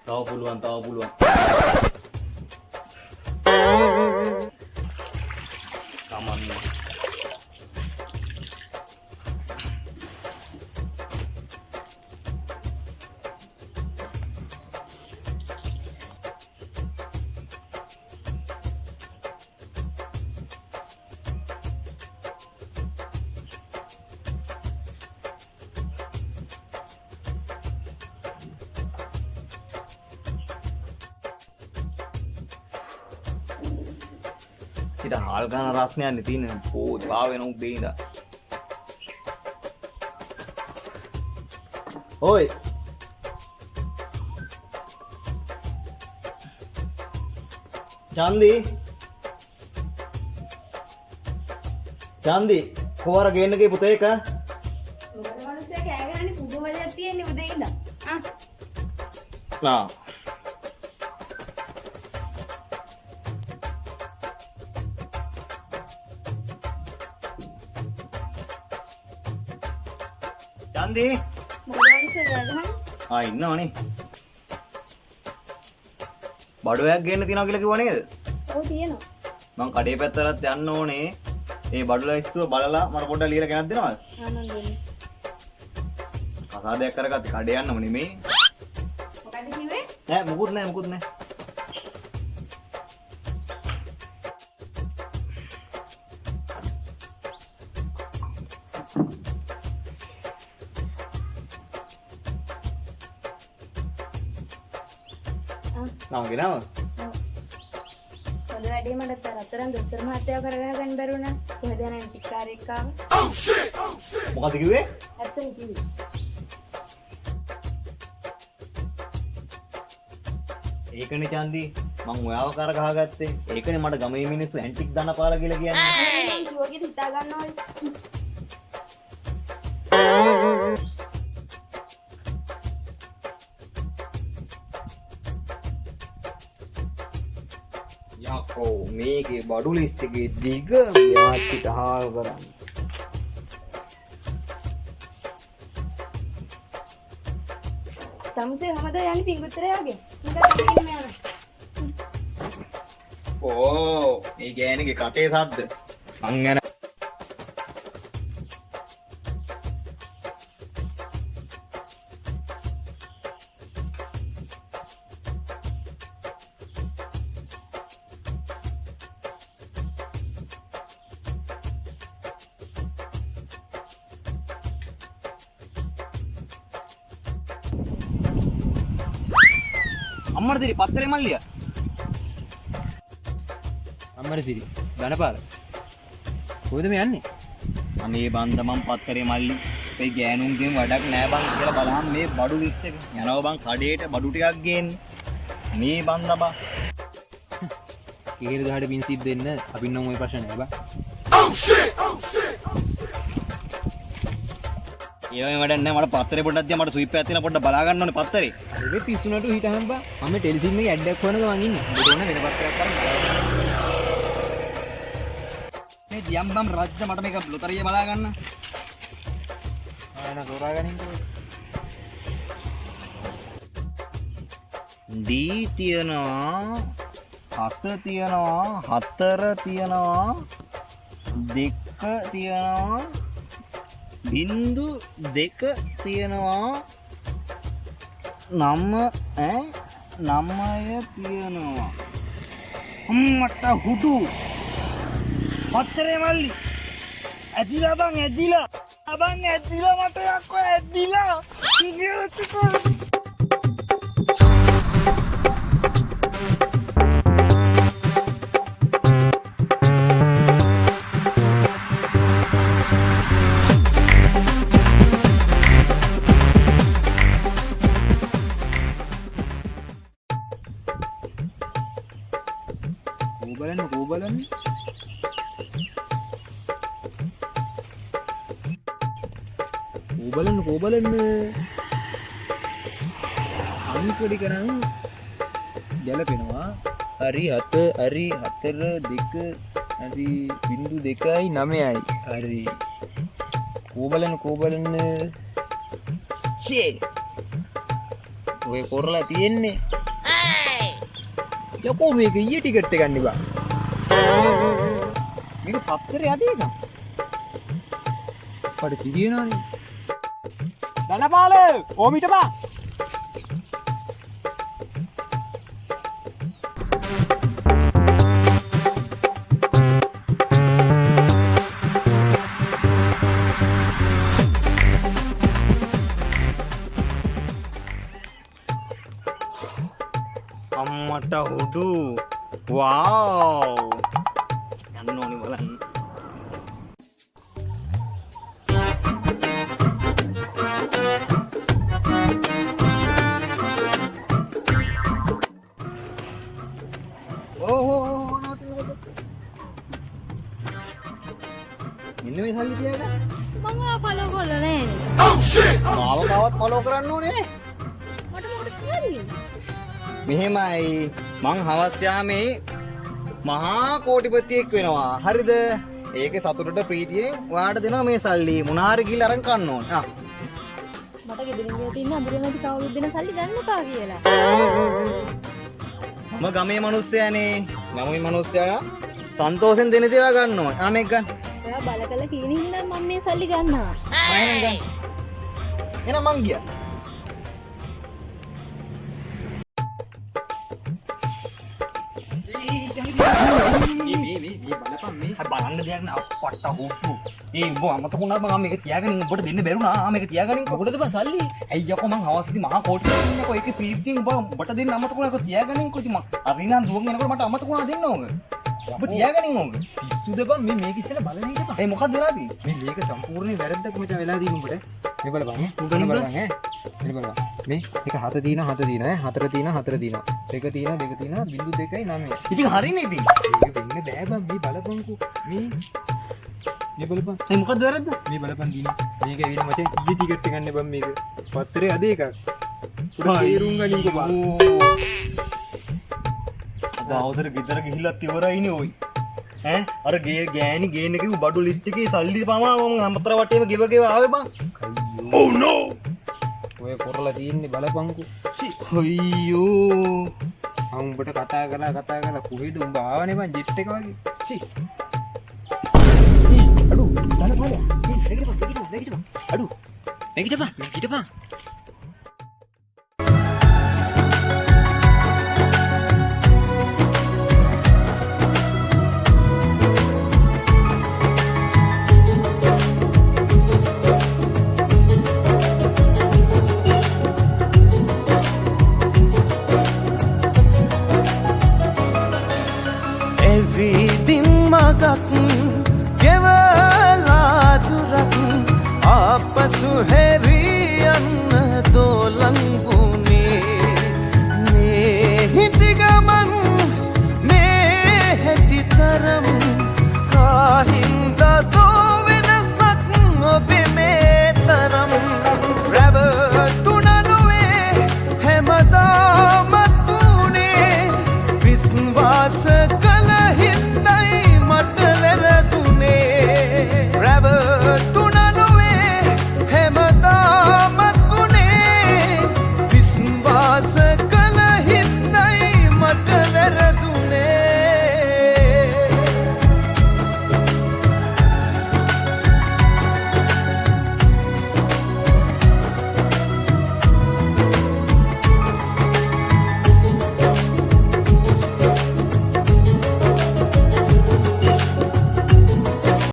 Tahu puluhan, tahu puluhan. Kaman. Tidak hal karena rasnya nih tin, oh bawa nong benda. Oi, Candi, Candi, kuara gini ke putih kah? manusia kayak gini pugu banyak tiang nih udah indah. Ah, Nah, Candi. mau manusia kayak gini? Ah, ඉන්නව නේ. බඩුවක් ගේන්න තියනවා කියලා කිව්වා නේද? Oh tiang. මං කඩේ පැත්තටත් යන්න ඕනේ. මේ බඩු ලයිස්තුව බලලා මට පොඩ්ඩක් ලියලා ගෙනත් දෙනවද? Aman dulu. කසාදයක් කරගත්තේ කඩේ යන්නම නෙමෙයි. Makanya kiwe? නෑ මුකුත් නෑ මුකුත් නෑ. Ah, ගෙනාව? kalau ada mana teraturan dokter mati aku kerjakan baru na. Kemudian nanti karika. මොකද කිව්වේ? Atau kiwe? ඒකනේ චන්දි මං ඔයාව කර ගහගත්තේ. ඒකනේ මට ගමේ මිනිස්සු ඇන්ටික් දාන පාලා කියලා කියන්නේ. Kiwe kita hitam kan nol. යකෝ මේකේ බඩු ලිස්ට් එකේ දිග යාත්‍රික හාල් කරන්න. Kamu sih sama tuh yang pinggul teriak ya? Enggak ini mana? ඕ මේ ගෑණිගේ කටේ සද්ද. මං යන අම්මට දිරි පත්තරේ මල්ලියා. අම්මර සිරි ධනපාල කොහෙද මේ යන්නේ? අනේ බන්ද මං පත්තරේ මල්ලි. මේ ගෑනුන්ගෙන් වැඩක් නෑ බං කියලා බලහන් මේ බඩු ලිස්ට් එක. යනවා බං කඩේට බඩු ටිකක් ගේන්න. මේ බන්ද බා. කීර ගහට පින් සිද්ද දෙන්න අපි නම් ওই ප්‍රශ්න නෑ බා. ඒ වගේ වැඩක් නෑ මට පත්තරේ පොඩ්ඩක් දියා මට ස්විප් එකක් තියෙන පොඩ්ඩක් බලා ගන්න ඕනේ පත්තරේ. අර පිස්සුනට හිටහම් බා. මම ටෙලිසිම් එකේ ඇඩ් එකක් හොයන ගමන් ඉන්නේ. උඹට ඕන වෙන පත්‍රයක් කරන්න. මේ දියම් බම් රජ්‍ය මට මේක ලොතරිය බලා ගන්න. ආන තෝරාගනින්කෝ. දී තියනවා, හත තියනවා, හතර තියනවා, දෙක තියනවා, බින්දු දෙක තියනවා, නමය තියනවා. මට හුඩු පත්තරේ මල්ලි ඇදිලා බං ඇදිලා අබං ඇදිලා මට යක්කෝ ඇදිලා ඉගියුතුකෝ බලන්න බලන්න අනිකඩි කරන් ගැලපෙනවා. හරි 7 හරි 4 2 හරි බිංදු 2යි 9යි. හරි කෝ බලන්න ෂේ ඔය කරලා තියෙන්නේ. යකෝ මේක ඊයේ ටිකට් එක ගන්න බා. මේක පත්තරේ අද එක. පඩ සිදියනානේ. දනපාල ඕමිට බා. අම්මට හුඩු වාව් යන්න ඕනේ බලන්න. ඕ නෝතිනකොට ඉන්න මේ සල්ලි තියාගන්න. මම ෆලෝ කරලා නැහැ. මාව කවත් ෆලෝ කරන්න ඕනේ. මට මොකටද සල්ලි? මෙහෙමයි මං හවස් යාමේ මහා කෝටිපතියෙක් වෙනවා. හරිද? ඒකේ සතුටට ප්‍රීතියෙන් ඔයාලට දෙනවා මේ සල්ලි. මොනාරි ගිහලා අරන් කන්න ඕන. මට ගෙදරින් ගියා තියෙන අඳුරේ නැති කවුරුත් දෙන සල්ලි ගන්න එපා කියලා. මම ගමේ මිනිස්සයානේ. ගමේ මිනිස්සයා සන්තෝෂෙන් දෙන දේවා ගන්න ඕන. මේක ගන්න. ඔයා බල කළ කීන හින්දා මම මේ සල්ලි ගන්නවා. එහෙනම් ගන්න. එහෙනම් මං ගියා. බලන්න දෙයක් නෑ අප්පට්ට හොට්ටු. උඹ අමතකුණා මම මේක තියාගනින් උඹට දෙන්න බැරුණා. මේක තියාගනින් කොහොමද බං සල්ලි? අයියකෝ මං හවස්දී මහා කෝටිපති ඉන්නකෝ ඒකේ ප්‍රීතියෙන් උඹට දෙන්න අමතකුණා. ඒක තියාගනින් කොයි මං අරිනාන් දුවන් එනකොට මට අමතකුණා දෙන්න ඕක. ඔබ තියාගනින් ඕක. පිස්සුද බං මේක ඉස්සෙල්ලා බලන්න හිටපන්. මොකක්ද වෙලා තියෙන්නේ? මේක සම්පූර්ණ වැරද්දක් මෙතන වෙලා තියෙන උඹට. මේ බලපන් ඈ. බලපන් ඈ. මේ බලපන්. මේ එක 7 තියෙනවා 7 තියෙනවා ඈ. 4 තියෙනවා 4 තියෙනවා. 2 තියෙනවා 2 තියෙනවා 0.2යි 9. ඉතින් හරිනේ ඉතින්. මේක වෙන්නේ බෑ බං මේ බලපන්කෝ. මේ බලපන්. මොකක්ද වැරද්ද? මේ බලපන් දින. මේක ඇවිල්ලා මචං ඊයේ ටිකට් එක ගන්න බං මේක. පත්තරේ අද එකක්. උඩ තේරුම් ගනින්කෝ බං. දවසට ගෙදර ගිහිල්ලත් ඉවරයිනේ ඔයි. ඈ අර ගෑණි ගේන එකේ බඩු ලිස්ට් එකේ සල්ලි පමා මම අමතර වටේම ගෙව ආවේ බං. Oh no. ඔය කරලා තියෙන්නේ බලපන්කෝ. අයියෝ. උඹට කතා කරලා කොහෙද උඹ ආවනේ බං ජෙට් එක වගේ. සි. අඩු දාන පාලා. නැගිටපන්. අඩු. නැගිටපන්. එවිදින් මගක් ගෙවලා දුරක් ආපසු